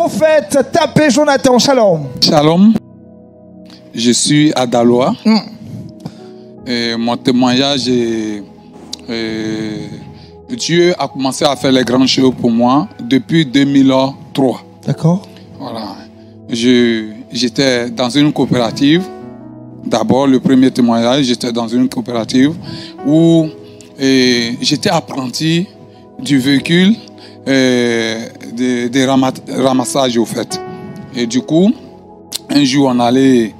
prophète Tapé Jonathan. Shalom. Shalom. Je suis à Daloa. Et mon témoignage est... Dieu a commencé à faire les grandes choses pour moi depuis 2003. D'accord. Voilà. J'étais dans une coopérative. D'abord, le premier témoignage, j'étais dans une coopérative où j'étais apprenti du véhicule des ramassages au fait. Et du coup, un jour, on allait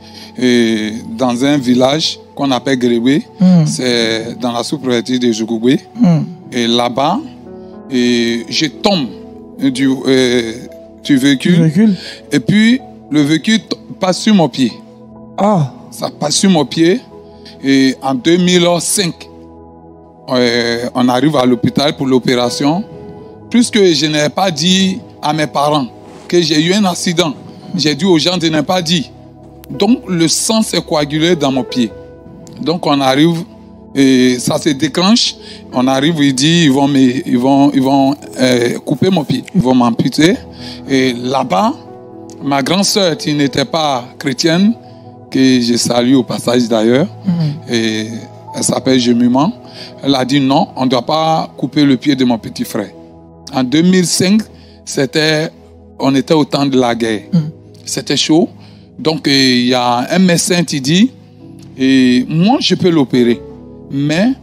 dans un village qu'on appelle Grébé. C'est dans la sous-préfecture de Djougoué. Et là-bas, je tombe du véhicule. Et puis, le véhicule passe sur mon pied. Ah. Ça passe sur mon pied. Et en 2005, on arrive à l'hôpital pour l'opération. Puisque je n'ai pas dit à mes parents que j'ai eu un accident, j'ai dit aux gens de ne pas dire. Donc, le sang s'est coagulé dans mon pied. Donc, on arrive, et ça se déclenche. On arrive, il dit, ils vont couper mon pied. Ils vont m'amputer. Et là-bas, ma grande sœur, qui n'était pas chrétienne, que je salue au passage d'ailleurs, et elle s'appelle Jemuman, elle a dit non, on ne doit pas couper le pied de mon petit frère. En 2005, on était au temps de la guerre. C'était chaud. Donc, il y a un médecin qui dit, moi, je peux l'opérer, mais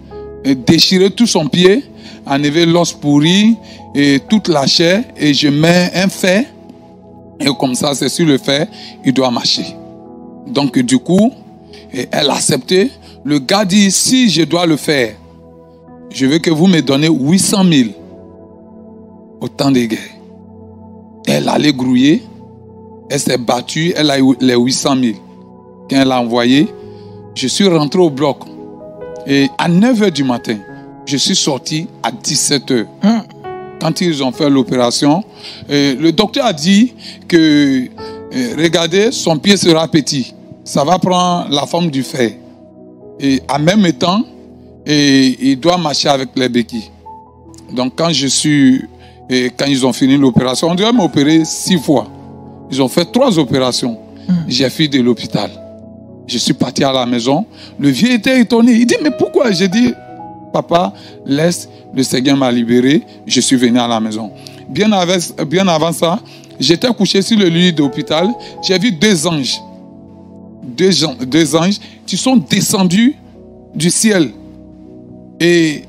déchirer tout son pied, enlever l'os pourri et toute la chair, et je mets un fer, et comme ça, c'est sur le fer, il doit marcher. Donc, du coup, elle a accepté. Le gars dit, si je dois le faire, je veux que vous me donnez 800 000 au temps des guerres. Elle allait grouiller. Elle s'est battue. Elle a eu les 800 000. Quand elle a envoyé, je suis rentré au bloc. Et à 9 h du matin, je suis sorti à 17 h. Quand ils ont fait l'opération, le docteur a dit que, regardez, son pied sera petit. Ça va prendre la forme du fer. Et en même temps, il doit marcher avec les béquilles. Donc quand ils ont fini l'opération, on devait m'opérer 6 fois. Ils ont fait 3 opérations. J'ai fui de l'hôpital. Je suis parti à la maison. Le vieux était étonné. Il dit, mais pourquoi? J'ai dit, papa, laisse, le Seigneur m'a libéré. Je suis venu à la maison. Bien avant ça, j'étais couché sur le lit de l'hôpital. J'ai vu 2 anges. 2 anges qui sont descendus du ciel. Et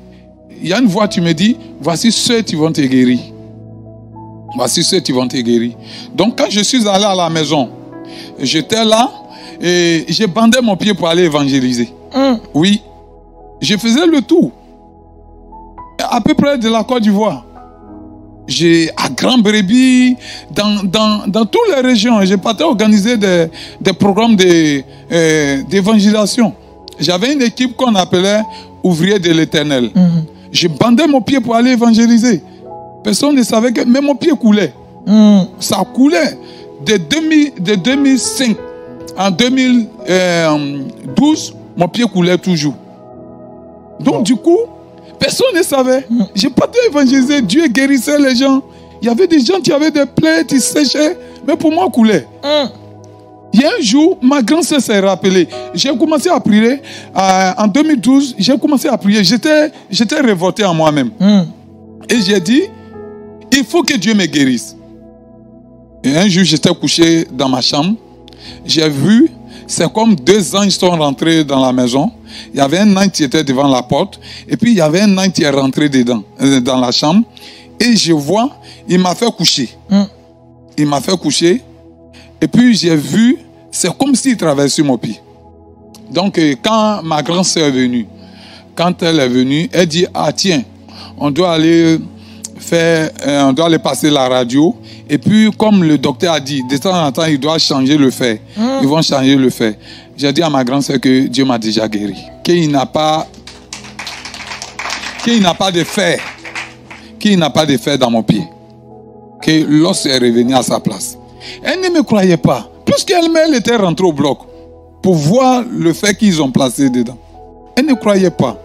il y a une voix qui me dit, voici ceux qui vont te guérir. Voici ceux qui vont te guérir. Donc quand je suis allé à la maison, j'étais là et j'ai bandé mon pied pour aller évangéliser. Oui, je faisais le tour. À peu près de la Côte d'Ivoire. J'ai à Grand Bréby, dans toutes les régions, j'ai parti organiser des programmes d'évangélisation. J'avais une équipe qu'on appelait Ouvriers de l'Éternel. Je bandais mon pied pour aller évangéliser. Personne ne savait que... Mais mon pied coulait. Ça coulait. De 2005 en 2012, mon pied coulait toujours. Donc du coup, personne ne savait. J'ai pas évangélisé. Dieu guérissait les gens. Il y avait des gens qui avaient des plaies, qui séchaient. Mais pour moi, coulait. Il y a un jour, ma grand-sœur s'est rappelée. J'ai commencé à prier. En 2012, j'ai commencé à prier. J'étais révolté en moi-même. Et j'ai dit, il faut que Dieu me guérisse. Et un jour, j'étais couché dans ma chambre. J'ai vu, c'est comme 2 anges sont rentrés dans la maison. Il y avait un ange qui était devant la porte. Et puis, il y avait un ange qui est rentré dedans, dans la chambre. Et je vois, il m'a fait coucher. Il m'a fait coucher. Et puis, j'ai vu, c'est comme s'il traversait sur mon pied. Donc, quand ma grande-sœur est venue, quand elle est venue, elle dit, ah tiens, on doit aller passer la radio. Et puis, comme le docteur a dit, de temps en temps, il doit changer le fer. Ils vont changer le fer. J'ai dit à ma grand-sœur que Dieu m'a déjà guéri. Qu'il n'a pas de fer. Qu'il n'a pas de fer dans mon pied. Que l'os est revenu à sa place. Elle ne me croyait pas. Puisqu'elle était rentrée au bloc pour voir le fer qu'ils ont placé dedans. Elle ne croyait pas.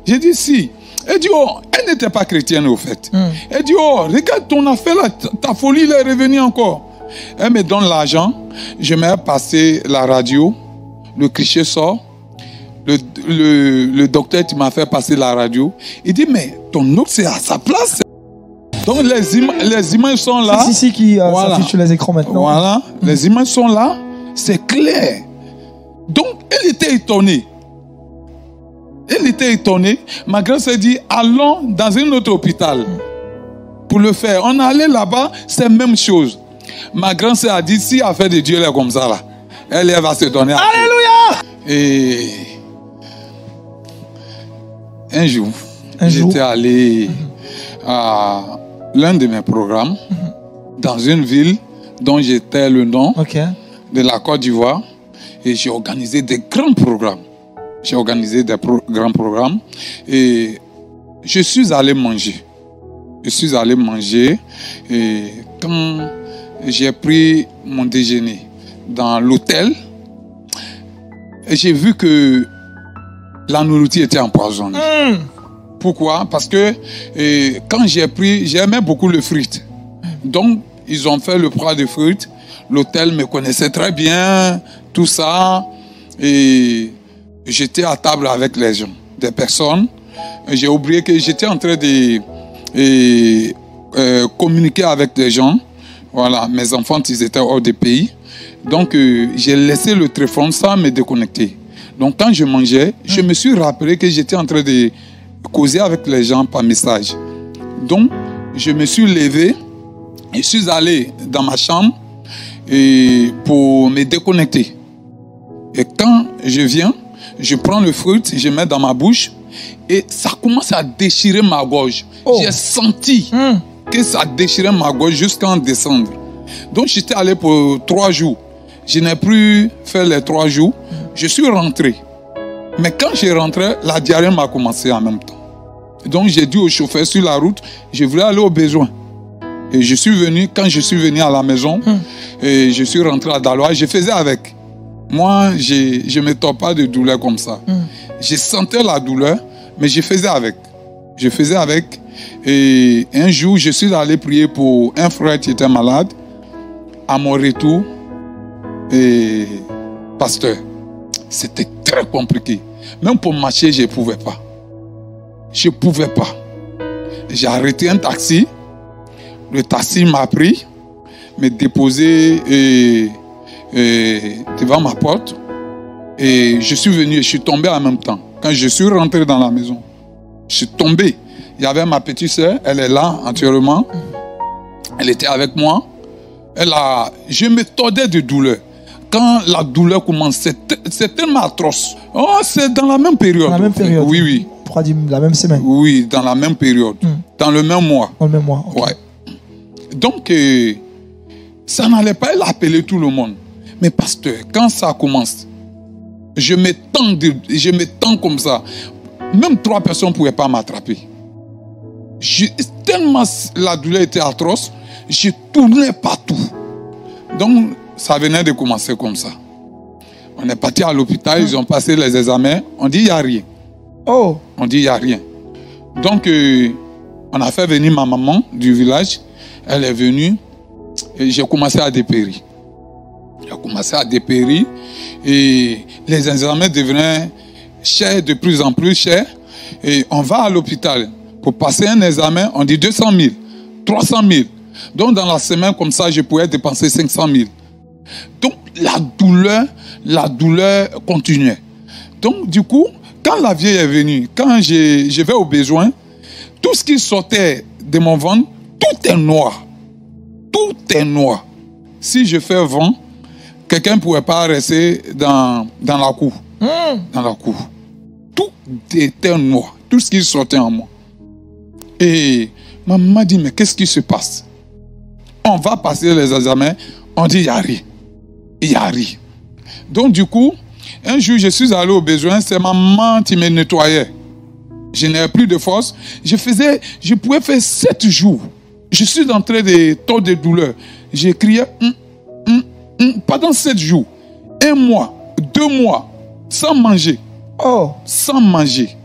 J'ai dit si. Elle dit, oh, elle Elle n'était pas chrétienne au fait. Elle dit, oh, regarde ton affaire là, ta folie elle est revenue encore. Elle me donne l'argent, je mets passer la radio, le cliché sort, le docteur qui m'a fait passer la radio, il dit, mais ton autre c'est à sa place. Donc les images sont là. C'est ici qui s'affiche sur les écrans maintenant. Voilà, les images sont là, c'est clair. Donc elle était étonnée. Elle était étonnée. Ma grand-sœur dit, allons dans un autre hôpital pour le faire. On allait là-bas, c'est la même chose. Ma grand-sœur a dit, si l'affaire de Dieu est comme ça, là, elle va se donner. Alléluia! Et un jour, j'étais allé à l'un de mes programmes dans une ville dont j'étais le nom de la Côte d'Ivoire. Et j'ai organisé des grands programmes. J'ai organisé des grands programmes et je suis allé manger. Je suis allé manger et quand j'ai pris mon déjeuner dans l'hôtel, j'ai vu que la nourriture était empoisonnée. Pourquoi? Parce que quand j'aimais beaucoup le fruit. Donc, ils ont fait le plat de fruits. L'hôtel me connaissait très bien, tout ça. Et j'étais à table avec les gens, des personnes. J'ai oublié que j'étais en train de communiquer avec des gens. Voilà, mes enfants, ils étaient hors du pays. Donc, j'ai laissé le téléphone sans me déconnecter. Donc, quand je mangeais, je me suis rappelé que j'étais en train de causer avec les gens par message. Donc, je me suis levé et suis allé dans ma chambre pour me déconnecter. Et quand je viens, je prends le fruit, je mets dans ma bouche et ça commence à déchirer ma gorge. J'ai senti que ça déchirait ma gorge jusqu'en décembre. Donc j'étais allé pour 3 jours. Je n'ai plus fait les 3 jours. Je suis rentré. Mais quand je rentré, la diarrhée m'a commencé en même temps. Donc j'ai dit au chauffeur sur la route, je voulais aller au besoin. Et je suis venu, quand je suis venu à la maison, et je suis rentré à Daloa, je faisais avec. Moi, je ne me tords pas de douleur comme ça. Je sentais la douleur, mais je faisais avec. Je faisais avec. Et un jour, je suis allé prier pour un frère qui était malade. À mon retour, et pasteur, c'était très compliqué. Même pour marcher, je ne pouvais pas. Je ne pouvais pas. J'ai arrêté un taxi. Le taxi m'a pris, m'a déposé devant ma porte. Et je suis venu, je suis tombé en même temps. Quand je suis rentré dans la maison, je suis tombé. Il y avait ma petite soeur, elle est là entièrement. Elle était avec moi. Je me tordais de douleur. Quand la douleur commence, c'est tellement atroce. Oh, c'est dans la même période. Dans la même période. Oui, oui. On pourra dire la même semaine. Oui, dans la même période. Dans le même mois. Dans le même mois. Okay. Ouais. Donc, ça n'allait pas appeler tout le monde. Mais pasteur, quand ça commence, je me tends comme ça. Même 3 personnes ne pouvaient pas m'attraper. Tellement la douleur était atroce, je tournais partout. Donc, ça venait de commencer comme ça. On est parti à l'hôpital, ils ont passé les examens. On dit, il n'y a rien. Oh. On dit, il n'y a rien. Donc, on a fait venir ma maman du village. Elle est venue et j'ai commencé à dépérir. J'ai commencé à dépérir et les examens devenaient chers, de plus en plus chers. Et on va à l'hôpital pour passer un examen, on dit 200 000, 300 000. Donc dans la semaine comme ça, je pouvais dépenser 500 000. Donc la douleur continuait. Donc du coup, quand la vieille est venue, quand je vais au besoin, tout ce qui sortait de mon ventre, tout est noir. Tout est noir. Si je fais vent, quelqu'un ne pourrait pas rester dans la cour. Dans la cour. Tout était noir. Tout ce qui sortait en moi. Et ma maman dit, mais qu'est-ce qui se passe? On va passer les examens. On dit, il n'y a rien. Il n'y a rien. Donc du coup, un jour, je suis allé au besoin. C'est ma maman qui me nettoyait. Je n'avais plus de force. Je pouvais faire 7 jours. Je suis en train de taux de douleur. J'ai crié pendant 7 jours. 1 mois, 2 mois, sans manger. Oh. Sans manger.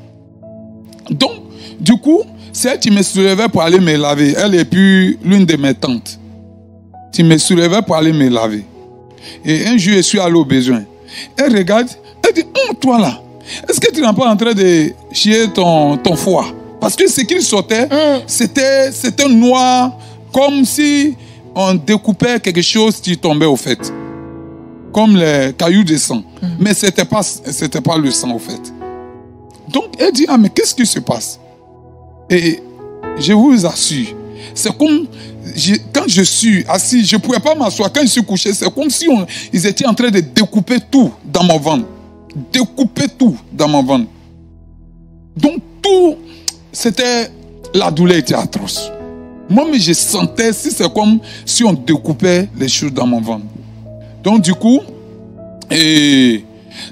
Donc, du coup, C'est tu me soulevais pour aller me laver. Elle est plus l'une de mes tantes. Tu me soulevais pour aller me laver. Et un jour, je suis allé au besoin. Elle regarde, elle dit, toi là, est-ce que tu n'es pas en train de chier ton foie? Parce que ce qu'il sortait, c'était noir, comme si on découpait quelque chose qui tombait au fait. Comme les cailloux de sang. Mais ce n'était pas le sang au fait. Donc, elle dit, mais qu'est-ce qui se passe? Et je vous assure, c'est comme, quand je suis assis, je ne pouvais pas m'asseoir. Quand je suis couché, c'est comme si ils étaient en train de découper tout dans mon ventre. Découper tout dans mon ventre. Donc, tout, la douleur était atroce. Moi-même, je sentais, c'est comme si on découpait les choses dans mon ventre. Donc, du coup,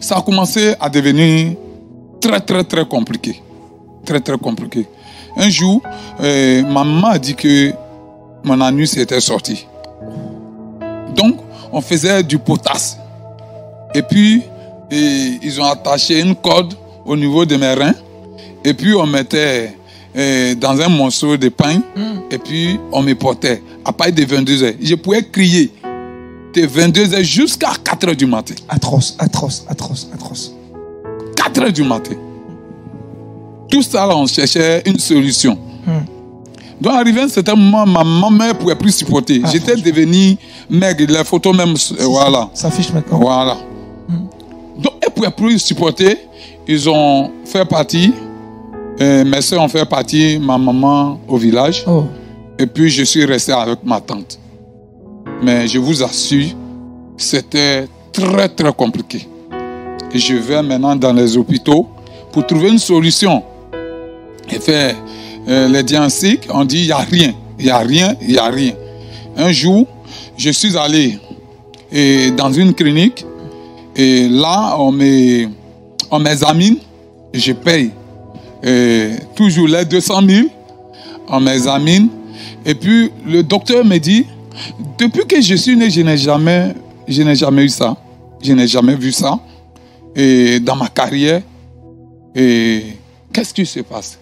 ça a commencé à devenir très, très, très compliqué. Très, très compliqué. Un jour, ma maman a dit que mon anus était sorti. Donc, on faisait du potasse. Et puis, ils ont attaché une corde au niveau de mes reins. Et puis, on mettait dans un morceau de pain. Et puis, on me portait à partir de 22 heures. Je pouvais crier de 22 heures jusqu'à 4 heures du matin. Atroce, atroce, atroce, atroce. 4 heures du matin. Tout ça, là, on cherchait une solution. Donc, arrivé à un certain moment, ma maman ne pouvait plus supporter. J'étais devenu maigre. Les photos même, voilà. Ça affiche maintenant. Voilà. Donc, elle ne pouvait plus supporter. Ils ont fait partie, mes soeurs ont fait partie, ma maman au village. Oh. Et puis, je suis resté avec ma tante. Mais je vous assure, c'était très, très compliqué. Et je vais maintenant dans les hôpitaux pour trouver une solution. Et faire les diagnostics, on dit il n'y a rien, il n'y a rien, il n'y a rien. Un jour, je suis allé dans une clinique et là, on m'examine, je paye toujours les 200 000, on m'examine et puis le docteur me dit, depuis que je suis né, je n'ai jamais eu ça, je n'ai jamais vu ça et dans ma carrière. Et qu'est-ce qui se passe?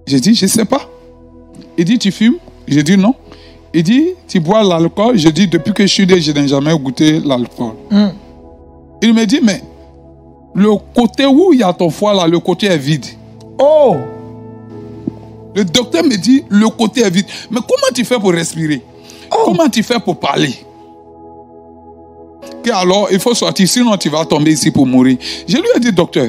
J'ai dit, je ne sais pas. Il dit, tu fumes? J'ai dit non. Il dit, tu bois l'alcool? J'ai dit, depuis que je suis né, je n'ai jamais goûté l'alcool. Il me dit, mais le côté où il y a ton foie là, le côté est vide. Oh! Le docteur me dit, le côté est vide. Mais comment tu fais pour respirer? Comment tu fais pour parler? Et alors, il faut sortir, sinon tu vas tomber ici pour mourir. Je lui ai dit, docteur,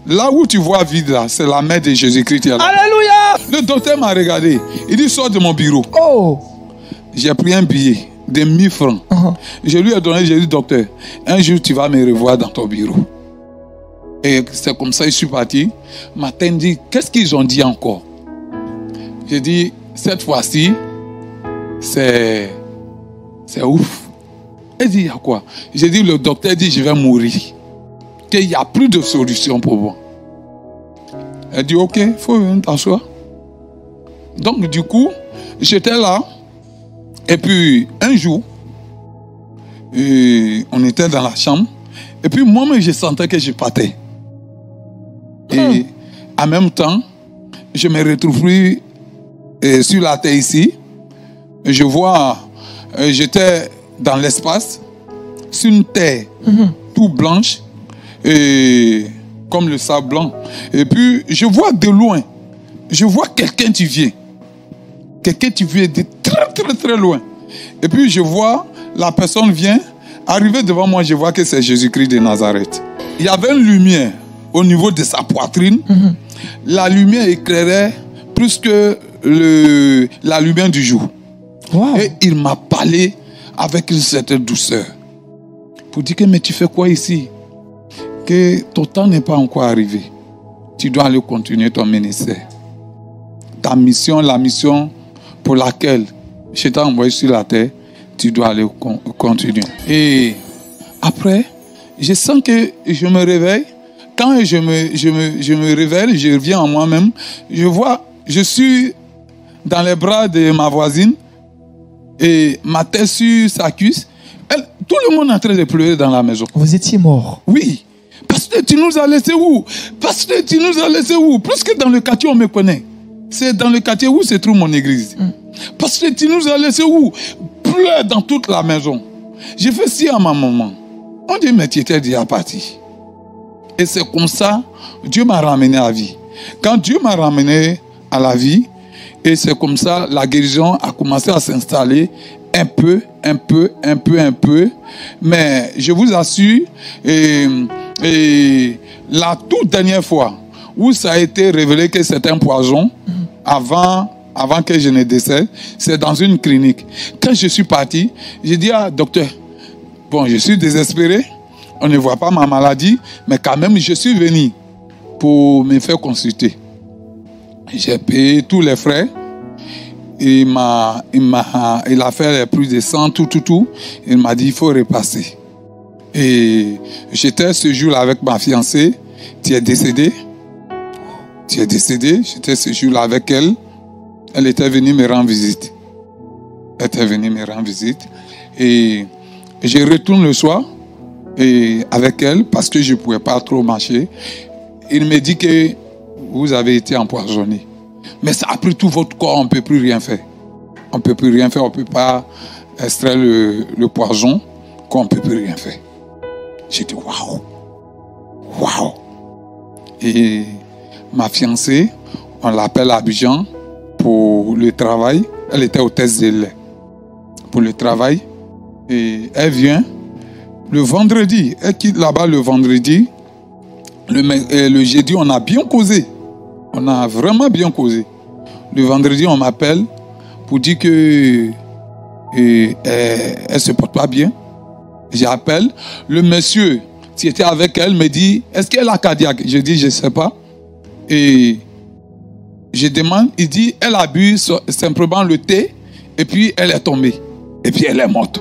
là où tu vois vide là, c'est la main de Jésus-Christ. Alléluia! Le docteur m'a regardé. Il dit, sors de mon bureau. Oh! J'ai pris un billet de 1000 francs. Je lui ai donné, j'ai dit, docteur, un jour tu vas me revoir dans ton bureau. Et c'est comme ça que je suis parti. Matin, il dit, qu'est-ce qu'ils ont dit encore? J'ai dit, cette fois-ci, c'est ouf. Il dit, il y a quoi? J'ai dit, le docteur dit, je vais mourir. Qu'il n'y a plus de solution pour moi. Elle dit, ok, il faut venir t'asseoir. Donc, du coup, j'étais là. Et puis, un jour, on était dans la chambre. Et puis, moi-même, je sentais que je partais. Et en même temps, je me retrouve plus sur la terre ici. Je vois, j'étais dans l'espace, sur une terre tout blanche, et comme le sable blanc. Et puis, je vois de loin, je vois quelqu'un qui vient. Quelqu'un qui vient de très, très, très loin. Et puis, je vois, la personne vient, arriver devant moi, je vois que c'est Jésus-Christ de Nazareth. Il y avait une lumière au niveau de sa poitrine. La lumière éclairait plus que la lumière du jour. Wow. Et il m'a parlé avec une certaine douceur. Pour dire que, mais tu fais quoi ici? Que ton temps n'est pas encore arrivé. Tu dois aller continuer ton ministère. Ta mission, la mission pour laquelle je t'ai envoyé sur la terre, tu dois aller continuer. Et après, je sens que je me réveille. Quand je me réveille, je reviens en moi-même. Je vois, je suis dans les bras de ma voisine et ma tête sur sa cuisse. Tout le monde est en train de pleurer dans la maison. Vous étiez mort? Oui. Parce que tu nous as laissés où? Parce que tu nous as laissés où? Plus que dans le quartier, on me connaît. C'est dans le quartier où se trouve mon église. Parce que tu nous as laissé où? Pleurs dans toute la maison. J'ai fait ci à ma maman. On dit, mais tu étais déjà parti. Et c'est comme ça, Dieu m'a ramené à la vie. Quand Dieu m'a ramené à la vie, et c'est comme ça, la guérison a commencé à s'installer un peu. Mais je vous assure, et la toute dernière fois où ça a été révélé que c'est un poison, avant que je ne décède, c'est dans une clinique. Quand je suis parti, j'ai dit à docteur, bon, je suis désespéré, on ne voit pas ma maladie, mais quand même, je suis venu pour me faire consulter. J'ai payé tous les frais. Il a fait les plus de 100, tout. Il m'a dit, il faut repasser. Et j'étais ce jour-là avec ma fiancée. Tu es décédé. J'étais ce jour-là avec elle. Elle était venue me rendre visite. Et je retourne le soir et avec elle parce que je ne pouvais pas trop marcher. Il me dit que vous avez été empoisonné. Mais ça a pris tout votre corps, on ne peut plus rien faire. On ne peut pas extraire le poison, qu'on ne peut plus rien faire. J'ai dit, waouh. Et ma fiancée, on l'appelle à Abidjan pour le travail. Elle était hôtesse de lait pour le travail. Et elle vient le vendredi. Elle quitte là-bas le vendredi. Le jeudi, on a bien causé. On a vraiment bien causé. Le vendredi, on m'appelle pour dire que elle se porte pas bien. J'appelle. Le monsieur qui était avec elle me dit, est-ce qu'elle a cardiaque? Je dis, je ne sais pas. Et je demande, il dit, elle a bu simplement le thé et puis elle est tombée. Et puis elle est morte.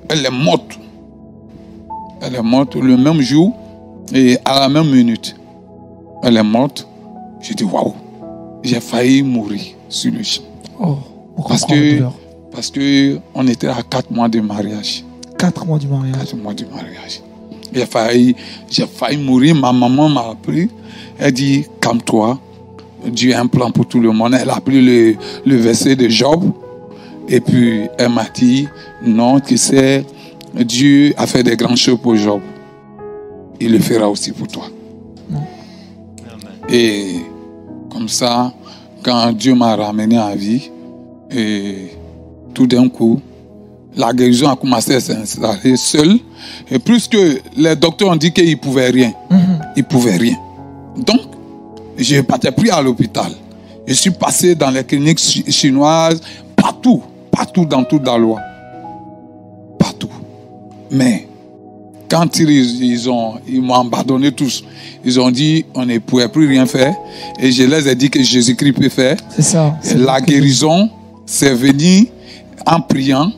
Elle est morte. Elle est morte le même jour et à la même minute. Elle est morte. Je dis, waouh. J'ai failli mourir sur le champ. Oh, parce que on était à 4 mois de mariage. 4 mois du mariage. 4 mois du mariage. J'ai failli mourir. Ma maman m'a appris. Elle dit, calme-toi. Dieu a un plan pour tout le monde. Elle a pris le verset de Job. Et puis, elle m'a dit, non, tu sais, Dieu a fait des grandes choses pour Job. Il le fera aussi pour toi. Et comme ça, quand Dieu m'a ramené à la vie, et tout d'un coup, la guérison a commencé à s'installer seule. Et plus que les docteurs ont dit qu'ils ne pouvaient rien. Ils ne pouvaient rien. Donc, je ne partais plus à l'hôpital. Je suis passé dans les cliniques chinoises, partout dans toute la loi. Partout. Mais, quand ils m'ont abandonné tous, ils ont dit on ne pouvait plus rien faire. Et je les ai dit que Jésus-Christ peut faire. C'est ça. Et la guérison, c'est venu en priant.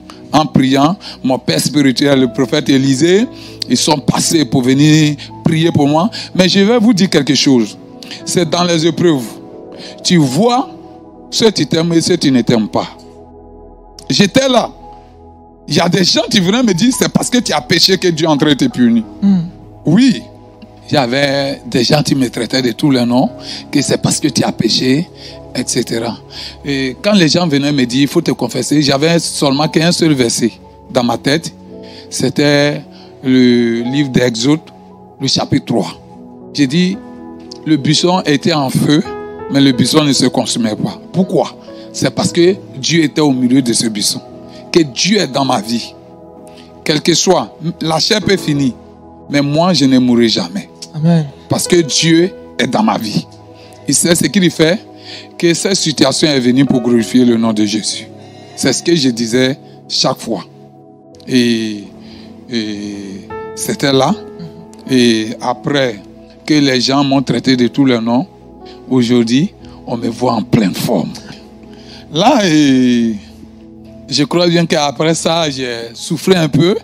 Mon père spirituel, le prophète Élisée, ils sont passés pour venir prier pour moi. Mais je vais vous dire quelque chose. C'est dans les épreuves. Tu vois ceux qui t'aiment et ceux qui ne t'aiment pas. J'étais là. Il y a des gens qui venaient me dire c'est parce que tu as péché que Dieu est en train de te punir. Oui. J'avais des gens qui me traitaient de tous les noms, que c'est parce que tu as péché, etc. Et quand les gens venaient me dire il faut te confesser, j'avais seulement qu'un seul verset dans ma tête. C'était le livre d'Exode, le chapitre 3. J'ai dit le buisson était en feu, mais le buisson ne se consumait pas. Pourquoi? C'est parce que Dieu était au milieu de ce buisson. Que Dieu est dans ma vie. Quel que soit, la chair peut finir, mais moi je ne mourrai jamais. Amen. Parce que Dieu est dans ma vie. Il sait ce qu'il fait, que cette situation est venue pour glorifier le nom de Jésus. C'est ce que je disais chaque fois. Et c'était là. Et après que les gens m'ont traité de tous les noms, aujourd'hui, on me voit en pleine forme. Là, je crois bien qu'après ça, j'ai souffert un peu.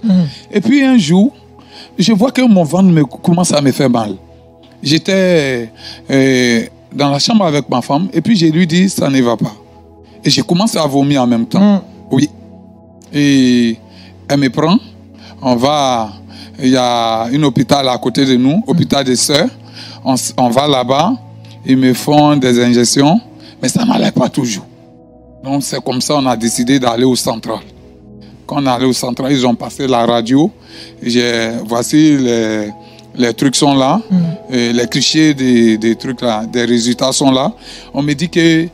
Et puis un jour, je vois que mon ventre commence à me faire mal. J'étais dans la chambre avec ma femme et puis je lui dis ça ne va pas. Et je commence à vomir en même temps. Oui. Et elle me prend. Il y a un hôpital à côté de nous, hôpital des sœurs. On va là-bas. Ils me font des injections. Mais ça n'allait pas toujours. Donc c'est comme ça qu'on a décidé d'aller au central. Quand on est allé au central, ils ont passé la radio. Voici les trucs sont là, et les clichés des trucs là, des résultats sont là. On me dit que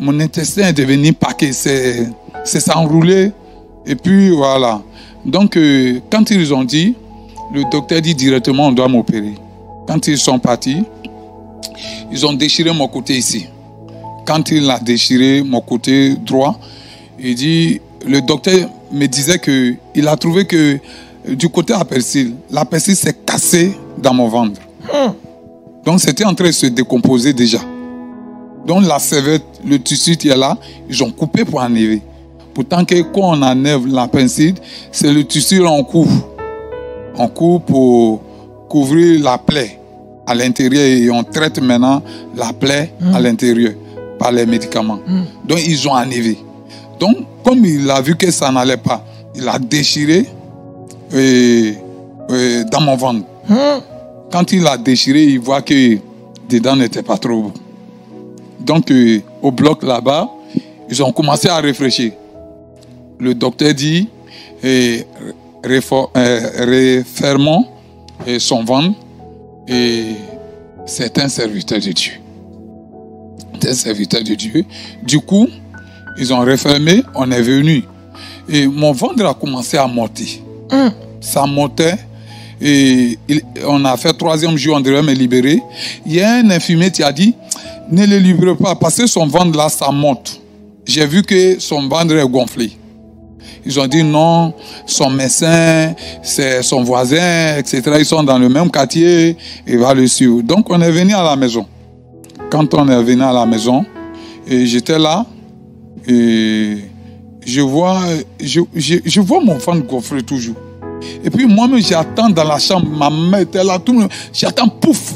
mon intestin est devenu paquet, c'est s'enrouler. Et puis voilà. Donc quand ils ont dit, le docteur dit directement on doit m'opérer. Quand ils sont partis, ils ont déchiré mon côté ici. Quand il a déchiré mon côté droit, il dit, le docteur me disait que il a trouvé que du côté à persil, la persil s'est cassée dans mon ventre. Donc c'était en train de se décomposer déjà. Donc la cervelle, le tissu qui est là, ils ont coupé pour enlever. Pourtant que quand on enlève l'appendicite, c'est le tissu là on couvre. On couvre pour couvrir la plaie à l'intérieur et on traite maintenant la plaie à l'intérieur par les médicaments. Donc ils ont enlevé. Donc comme il a vu que ça n'allait pas, il a déchiré dans mon ventre. Quand il a déchiré, il voit que dedans n'était pas trop beau. Donc au bloc là-bas, ils ont commencé à réfléchir. Le docteur dit refermons son ventre et c'est un serviteur de Dieu. C'est un serviteur de Dieu. Du coup, ils ont refermé, on est venu. Et mon ventre a commencé à monter. Ça montait. Et on a fait 3e jour, on devait me libérer. Il y a un infirmier qui a dit, ne le libère pas, parce que son ventre là, ça monte. J'ai vu que son ventre est gonflé. Ils ont dit non, son médecin, c'est son voisin, etc. Ils sont dans le même quartier, il va le suivre. Donc on est venu à la maison. Quand on est venu à la maison, et j'étais là, et je vois mon ventre gonfler toujours. Et puis moi-même, j'attends dans la chambre, ma main était là, tout le monde, j'attends, pouf,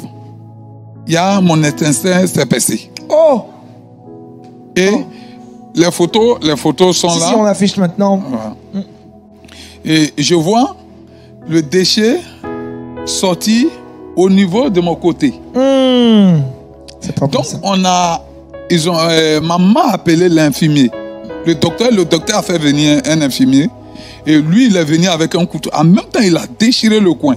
il y a mon intestin s'est percé. Oh! Et les photos sont là. Si on affiche maintenant. Voilà. Et je vois le déchet sorti au niveau de mon côté. C'est pas bon. Donc Ça. maman a appelé l'infirmier. Le docteur a fait venir un infirmier. Et lui, il est venu avec un couteau. En même temps, il a déchiré le coin.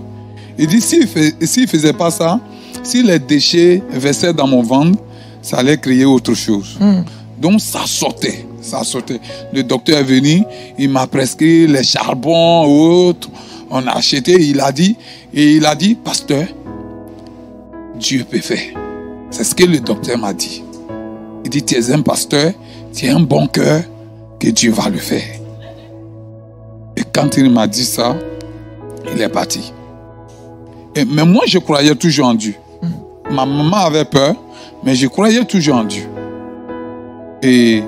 Il dit, s'il ne faisait pas ça, si les déchets versaient dans mon ventre, ça allait créer autre chose. Donc, ça sortait. Le docteur est venu, il m'a prescrit les charbons et autres. On a acheté, il a dit, pasteur, Dieu peut faire. C'est ce que le docteur m'a dit. Il dit, tu es un pasteur, tu as un bon cœur, que Dieu va le faire. Et quand il m'a dit ça, il est parti. Mais moi, je croyais toujours en Dieu. Ma maman avait peur, mais je croyais toujours en Dieu. Et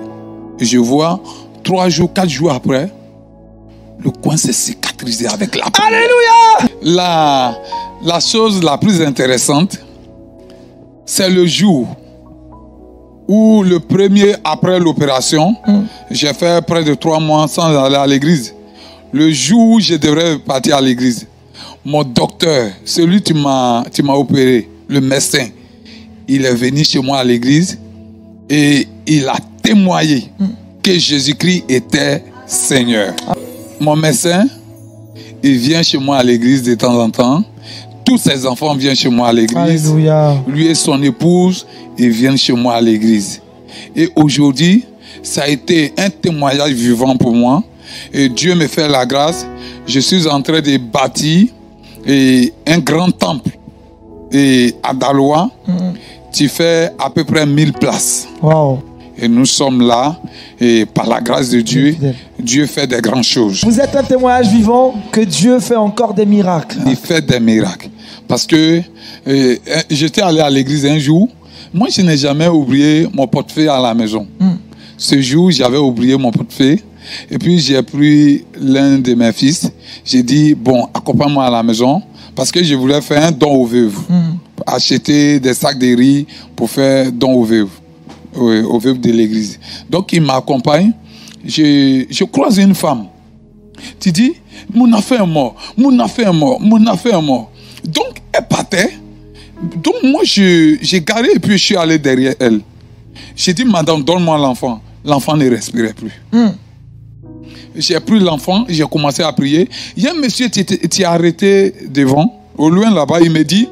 je vois 3 jours, 4 jours après, le coin s'est cicatrisé avec la peau. Alléluia! La chose la plus intéressante, c'est le jour où le premier après l'opération, j'ai fait près de 3 mois sans aller à l'église. Le jour où je devrais partir à l'église, mon docteur, celui qui m'a opéré, le médecin, il est venu chez moi à l'église et il a témoigné que Jésus-Christ était Seigneur. Mon médecin, il vient chez moi à l'église de temps en temps. Tous ses enfants viennent chez moi à l'église. Alléluia. Lui et son épouse, ils viennent chez moi à l'église. Et aujourd'hui, ça a été un témoignage vivant pour moi. Et Dieu me fait la grâce. Je suis en train de bâtir un grand temple à Daloa qui fait à peu près 1000 places. Wow. Et nous sommes là, et par la grâce de Dieu, Dieu fait des grandes choses. Vous êtes un témoignage vivant que Dieu fait encore des miracles. Il fait des miracles. Parce que j'étais allé à l'église un jour. Moi, je n'ai jamais oublié mon portefeuille à la maison. Ce jour, j'avais oublié mon portefeuille. Et puis, j'ai pris l'un de mes fils. J'ai dit, bon, accompagne-moi à la maison. Parce que je voulais faire un don aux veuves. Acheter des sacs de riz pour faire don aux veuves. Aux veuves de l'église. Donc, il m'accompagne. Je croise une femme. Tu dis, mon affaire est mort. Mon affaire est mort. Mon affaire est mort. Donc, elle partait. Donc, moi, j'ai garé et puis je suis allé derrière elle. J'ai dit, madame, donne-moi l'enfant. L'enfant ne respirait plus. J'ai pris l'enfant, j'ai commencé à prier. Il y a un monsieur qui est arrêté devant, au loin là-bas, il me dit,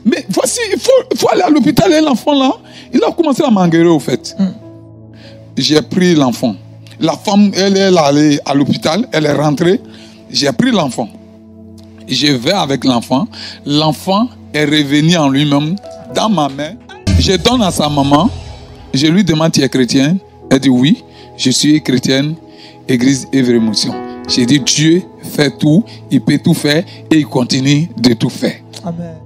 mais voici, il faut aller à l'hôpital et l'enfant là, il a commencé à m'engueuler au fait. J'ai pris l'enfant. La femme, elle est allée à l'hôpital, elle est rentrée. J'ai pris l'enfant. Je vais avec l'enfant. L'enfant est revenu en lui-même dans ma main. Je donne à sa maman. Je lui demande, tu es chrétienne? Elle dit oui, je suis chrétienne, Église Évry-Mousson. J'ai dit, Dieu fait tout, il peut tout faire et il continue de tout faire. Amen.